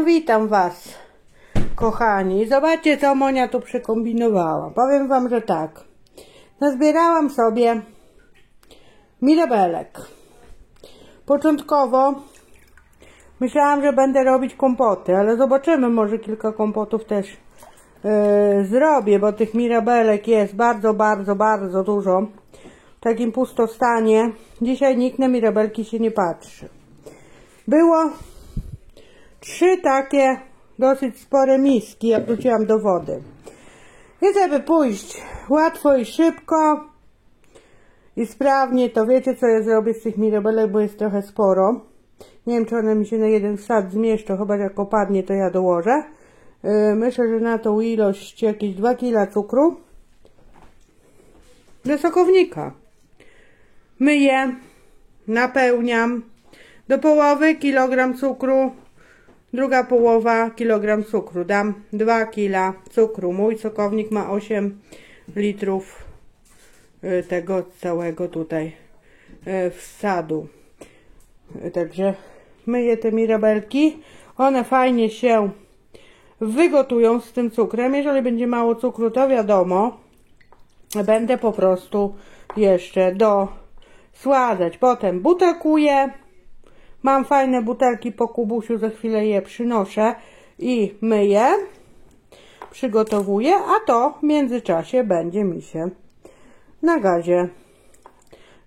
Witam was, kochani. Zobaczcie, co Monia tu przekombinowała. Powiem wam, że tak. Nazbierałam sobie mirabelek. Początkowo myślałam, że będę robić kompoty, ale zobaczymy, może kilka kompotów też zrobię, bo tych mirabelek jest bardzo dużo. W takim pustostanie. Dzisiaj nikt na mirabelki się nie patrzy. Było 3 takie dosyć spore miski, jak wróciłam do wody. I żeby pójść łatwo i szybko i sprawnie, to wiecie, co ja zrobię z tych mirabelek, bo jest trochę sporo. Nie wiem, czy one mi się na jeden wsad zmieszczą, chyba jak opadnie, to ja dołożę. Myślę, że na tą ilość jakieś 2 kg cukru do sokownika. Myję, napełniam do połowy kilogram cukru, druga połowa kilogram cukru. Dam 2 kg cukru. Mój sokownik ma 8 litrów tego całego tutaj wsadu. Także myję te mirabelki. One fajnie się wygotują z tym cukrem. Jeżeli będzie mało cukru, to wiadomo, będę po prostu jeszcze dosładzać. Potem butelkuję. Mam fajne butelki po kubusiu, za chwilę je przynoszę i myję, przygotowuję, a to w międzyczasie będzie mi się na gazie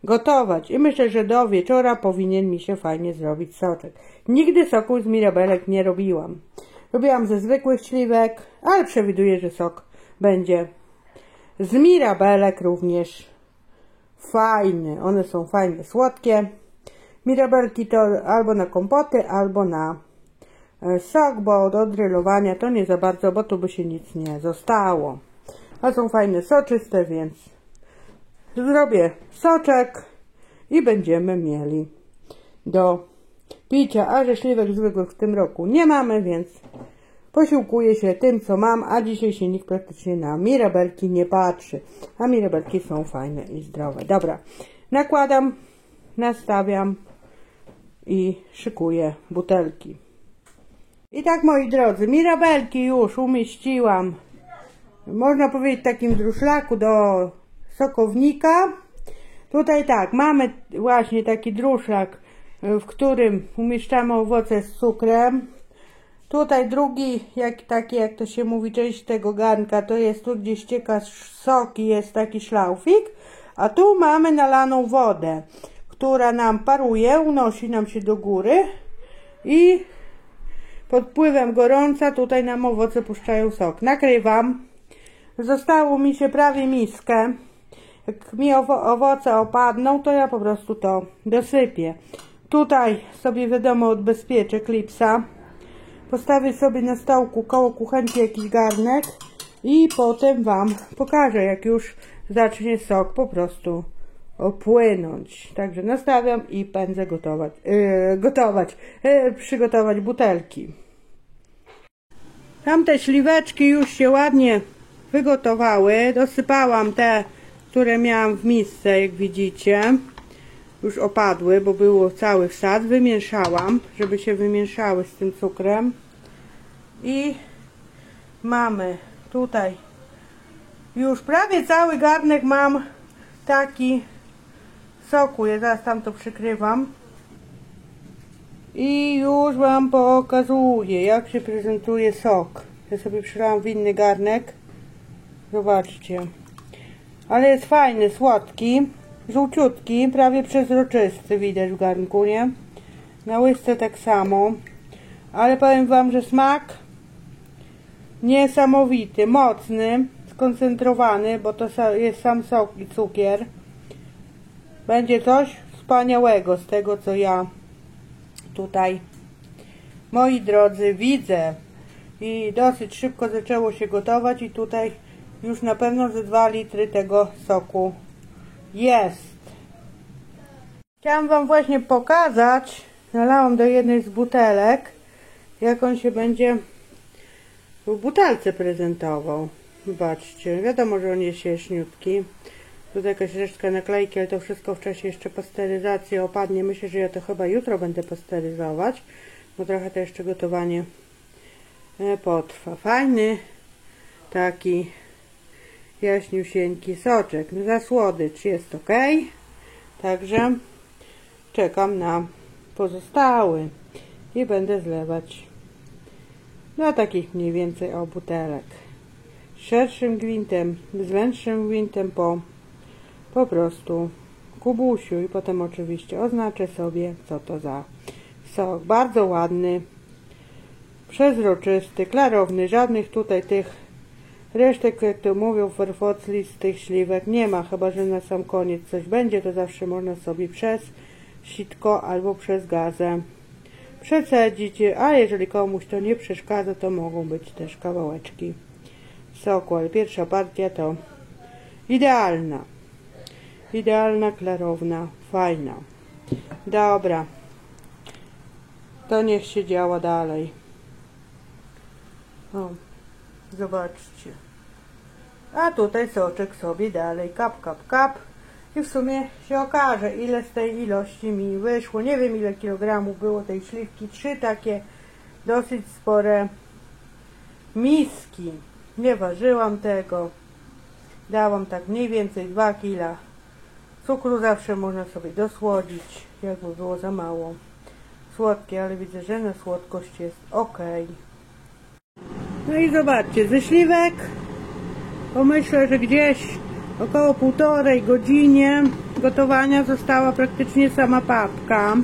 gotować. I myślę, że do wieczora powinien mi się fajnie zrobić soczek. Nigdy soku z mirabelek nie robiłam. Robiłam ze zwykłych śliwek, ale przewiduję, że sok będzie z mirabelek również fajny. One są fajne, słodkie. Mirabelki to albo na kompoty, albo na sok, bo do drylowania to nie za bardzo, bo tu by się nic nie zostało. A są fajne, soczyste, więc zrobię soczek i będziemy mieli do picia. A że śliwek zwykłych w tym roku nie mamy, więc posiłkuję się tym, co mam, a dzisiaj się nikt praktycznie na mirabelki nie patrzy. A mirabelki są fajne i zdrowe. Dobra, nakładam, nastawiam i szykuję butelki. I tak, moi drodzy, mirabelki już umieściłam, można powiedzieć, w takim druszlaku do sokownika. Tutaj tak, mamy właśnie taki druszlak, w którym umieszczamy owoce z cukrem. Tutaj drugi, taki jak to się mówi, część tego garnka, to jest tu, gdzie ścieka sok i jest taki szlaufik, a tu mamy nalaną wodę, która nam paruje, unosi nam się do góry i pod wpływem gorąca tutaj nam owoce puszczają sok. Nakrywam. Zostało mi się prawie miskę. Jak mi owoce opadną, to ja po prostu to dosypię. Tutaj sobie, wiadomo, odbezpieczę klipsa. Postawię sobie na stołku koło kuchenki jakiś garnek i potem wam pokażę, jak już zacznie sok po prostu płynąć. Także nastawiam i pędzę przygotować butelki. Tamte śliweczki już się ładnie wygotowały. Dosypałam te, które miałam w misce, jak widzicie. Już opadły, bo było cały wsad. Wymieszałam, żeby się wymieszały z tym cukrem. I mamy tutaj już prawie cały garnek mam taki soku. Ja zaraz tam to przykrywam. I już wam pokazuję, jak się prezentuje sok. Ja sobie przelałam w inny garnek. Zobaczcie. Ale jest fajny, słodki, żółciutki, prawie przezroczysty, widać w garnku, nie? Na łyżce tak samo. Ale powiem wam, że smak niesamowity, mocny, skoncentrowany, bo to jest sam sok i cukier. Będzie coś wspaniałego z tego, co ja tutaj, moi drodzy, widzę. I dosyć szybko zaczęło się gotować i tutaj już na pewno ze 2 litry tego soku jest. Chciałam wam właśnie pokazać, nalałam do jednej z butelek, jak on się będzie w butelce prezentował. Zobaczcie, wiadomo, że on jest jaśniutki. Tutaj jakaś resztka naklejki, ale to wszystko w czasie jeszcze pasteryzacji opadnie. Myślę, że ja to chyba jutro będę pasteryzować. bo trochę to jeszcze gotowanie potrwa. Fajny taki jaśniusieńki soczek. Za słodycz jest ok, także czekam na pozostały i będę zlewać do takich mniej więcej butelek. Szerszym gwintem, z węższym gwintem po prostu kubusiu i potem oczywiście oznaczę sobie, co to za sok. Bardzo ładny, przezroczysty, klarowny, żadnych tutaj tych resztek, jak to mówią, farfocli z tych śliwek nie ma, chyba że na sam koniec coś będzie, to zawsze można sobie przez sitko albo przez gazę przecedzić, a jeżeli komuś to nie przeszkadza, to mogą być też kawałeczki soku, ale pierwsza partia to idealna, klarowna, fajna. Dobra, to niech się działa dalej. O, zobaczcie. A tutaj soczek sobie dalej kap, kap, kap. I w sumie się okaże, ile z tej ilości mi wyszło. Nie wiem, ile kilogramów było tej śliwki. 3 takie dosyć spore miski. Nie ważyłam tego. Dałam tak mniej więcej 2 kg cukru. Zawsze można sobie dosłodzić, jakby było za mało słodkie, ale widzę, że na słodkość jest ok. No i zobaczcie, ze śliwek pomyślę, że gdzieś około 1,5 godziny gotowania została praktycznie sama papka.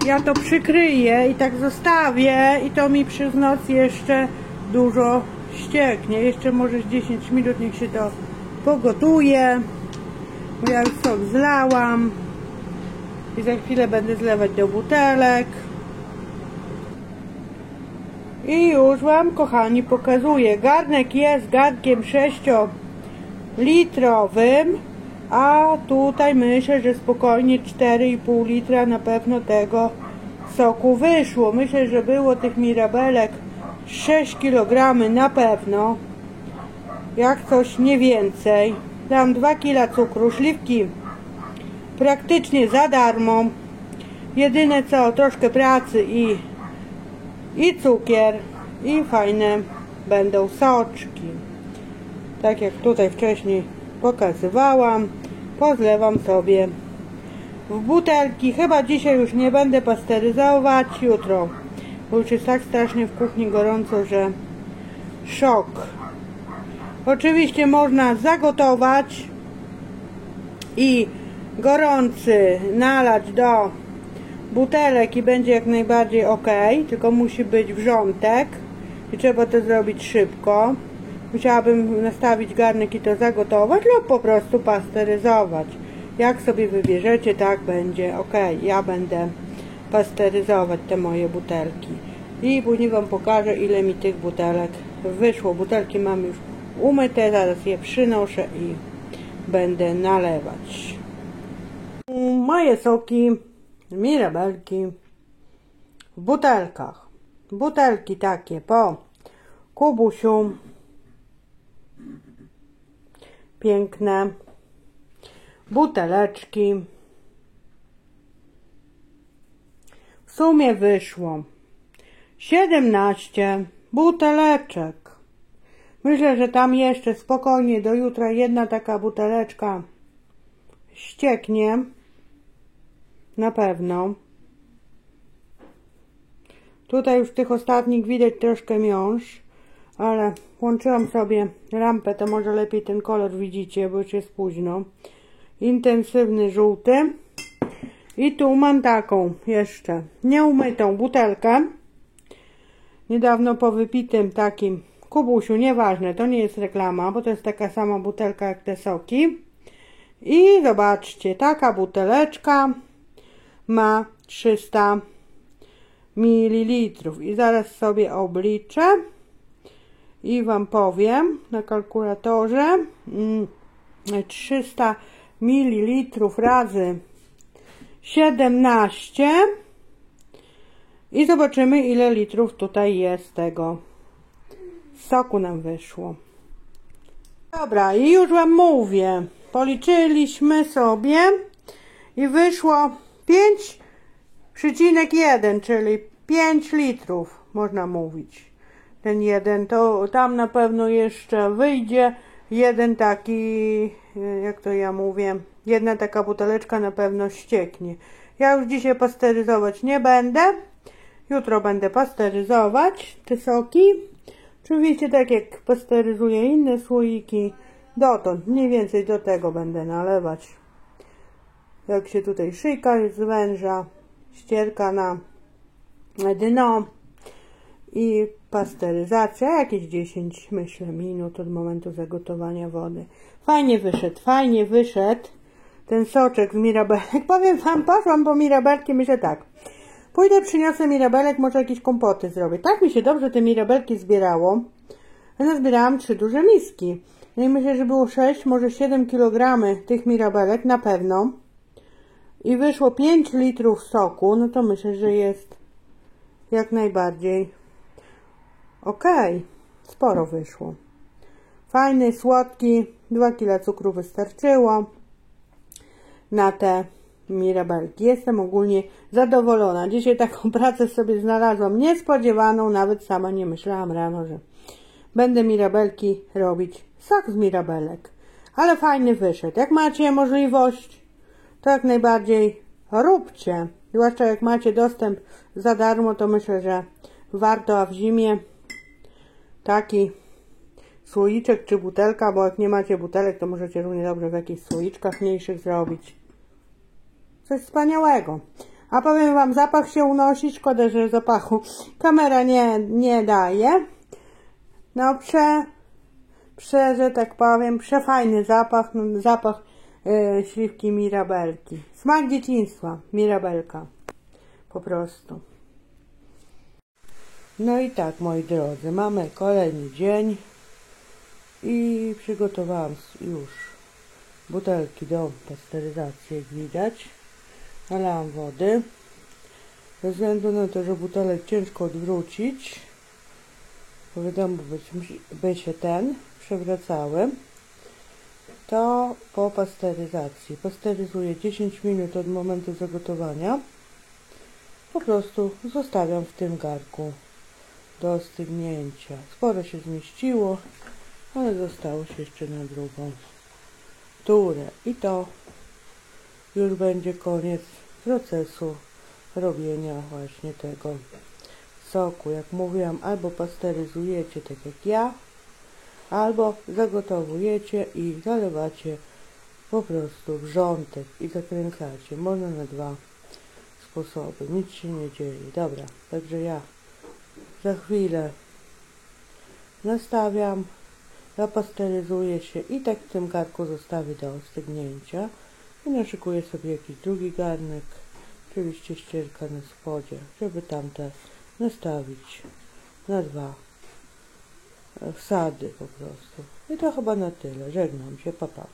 Ja to przykryję i tak zostawię i to mi przez noc jeszcze dużo ścieknie. Jeszcze może z 10 minut niech się to pogotuje. Bo ja już sok zlałam i za chwilę będę zlewać do butelek. I już wam, kochani, pokazuję. Garnek jest garnkiem 6-litrowym, a tutaj myślę, że spokojnie 4,5 litra na pewno tego soku wyszło. Myślę, że było tych mirabelek 6 kg na pewno, jak coś nie więcej. Dam 2 kg cukru, śliwki praktycznie za darmo. Jedyne co, troszkę pracy i cukier i fajne będą soczki. Tak jak tutaj wcześniej pokazywałam, pozlewam sobie w butelki. Chyba dzisiaj już nie będę pasteryzować, jutro, bo już jest tak strasznie w kuchni gorąco, że szok. Oczywiście można zagotować i gorący nalać do butelek i będzie jak najbardziej ok, tylko musi być wrzątek i trzeba to zrobić szybko. Musiałabym nastawić garnek i to zagotować lub po prostu pasteryzować. Jak sobie wybierzecie, tak będzie ok. Ja będę pasteryzować te moje butelki i później wam pokażę, ile mi tych butelek wyszło. Butelki mam już umyte, zaraz je przynoszę i będę nalewać. Moje soki, mirabelki w butelkach. Butelki takie po kubusiu. Piękne buteleczki. W sumie wyszło 17 buteleczek. Myślę, że tam jeszcze spokojnie do jutra jedna taka buteleczka ścieknie. Na pewno. Tutaj już tych ostatnich widać troszkę miąższ, ale włączyłam sobie lampę, to może lepiej ten kolor widzicie, bo już jest późno. Intensywny żółty. I tu mam taką jeszcze nieumytą butelkę. Niedawno po wypitym takim kubusiu, nieważne, to nie jest reklama, bo to jest taka sama butelka jak te soki. I zobaczcie, taka buteleczka ma 300 ml. I zaraz sobie obliczę i wam powiem na kalkulatorze. 300 ml razy 17 i zobaczymy, ile litrów tutaj jest tego soku nam wyszło. Dobra, i już wam mówię, policzyliśmy sobie i wyszło 5,1, czyli 5 litrów, można mówić. Ten jeden, to tam na pewno jeszcze wyjdzie jeden taki, jak to ja mówię, jedna taka buteleczka na pewno ścieknie. Ja już dzisiaj pasteryzować nie będę. Jutro będę pasteryzować te soki. Oczywiście tak jak pasteryzuję inne słoiki, dotąd mniej więcej do tego będę nalewać. Jak się tutaj szyjka zwęża, ścierka na dno i pasteryzacja, jakieś 10 myślę minut od momentu zagotowania wody. Fajnie wyszedł ten soczek z mirabelek. Powiem wam, poszłam po mirabelki, myślę tak, pójdę, przyniosę mirabelek, może jakieś kompoty zrobię. Tak mi się dobrze te mirabelki zbierało. Ja nazbierałam 3 duże miski. No i myślę, że było 6, może 7 kg tych mirabelek na pewno. I wyszło 5 litrów soku, no to myślę, że jest jak najbardziej okej. Sporo wyszło. Fajny, słodki, 2 kg cukru wystarczyło na te mirabelki. Jestem ogólnie zadowolona. Dzisiaj taką pracę sobie znalazłam niespodziewaną, nawet sama nie myślałam rano, że będę mirabelki robić. Sok z mirabelek. Ale fajny wyszedł. Jak macie możliwość, to jak najbardziej róbcie. Zwłaszcza jak macie dostęp za darmo, to myślę, że warto, a w zimie taki słoiczek czy butelka, bo jak nie macie butelek, to możecie równie dobrze w jakichś słoiczkach mniejszych zrobić. Coś wspaniałego. A powiem wam, zapach się unosi. Szkoda, że zapachu kamera nie daje. No że tak powiem, przefajny zapach. Zapach śliwki mirabelki. Smak dzieciństwa. Mirabelka. Po prostu. No i tak, moi drodzy, mamy kolejny dzień i przygotowałam już butelki do pasteryzacji, jak widać. Nalałam wody. Ze względu na to, że butelek ciężko odwrócić, bo wiadomo, by się przewracały, to po pasteryzacji pasteryzuję 10 minut od momentu zagotowania. Po prostu zostawiam w tym garku do ostygnięcia. Sporo się zmieściło, ale zostało się jeszcze na drugą turę. I to już będzie koniec procesu robienia właśnie tego soku. Jak mówiłam, albo pasteryzujecie tak jak ja, albo zagotowujecie i zalewacie po prostu wrzątek i zakręcacie. Można na 2 sposoby. Nic się nie dzieje. Dobra, także ja za chwilę nastawiam, zapasteryzuję się i tak w tym garku zostawię do ostygnięcia i naszykuję sobie jakiś drugi garnek, oczywiście ścierka na spodzie, żeby tamte nastawić na 2 wsady po prostu. I to chyba na tyle. Żegnam się, pa pa.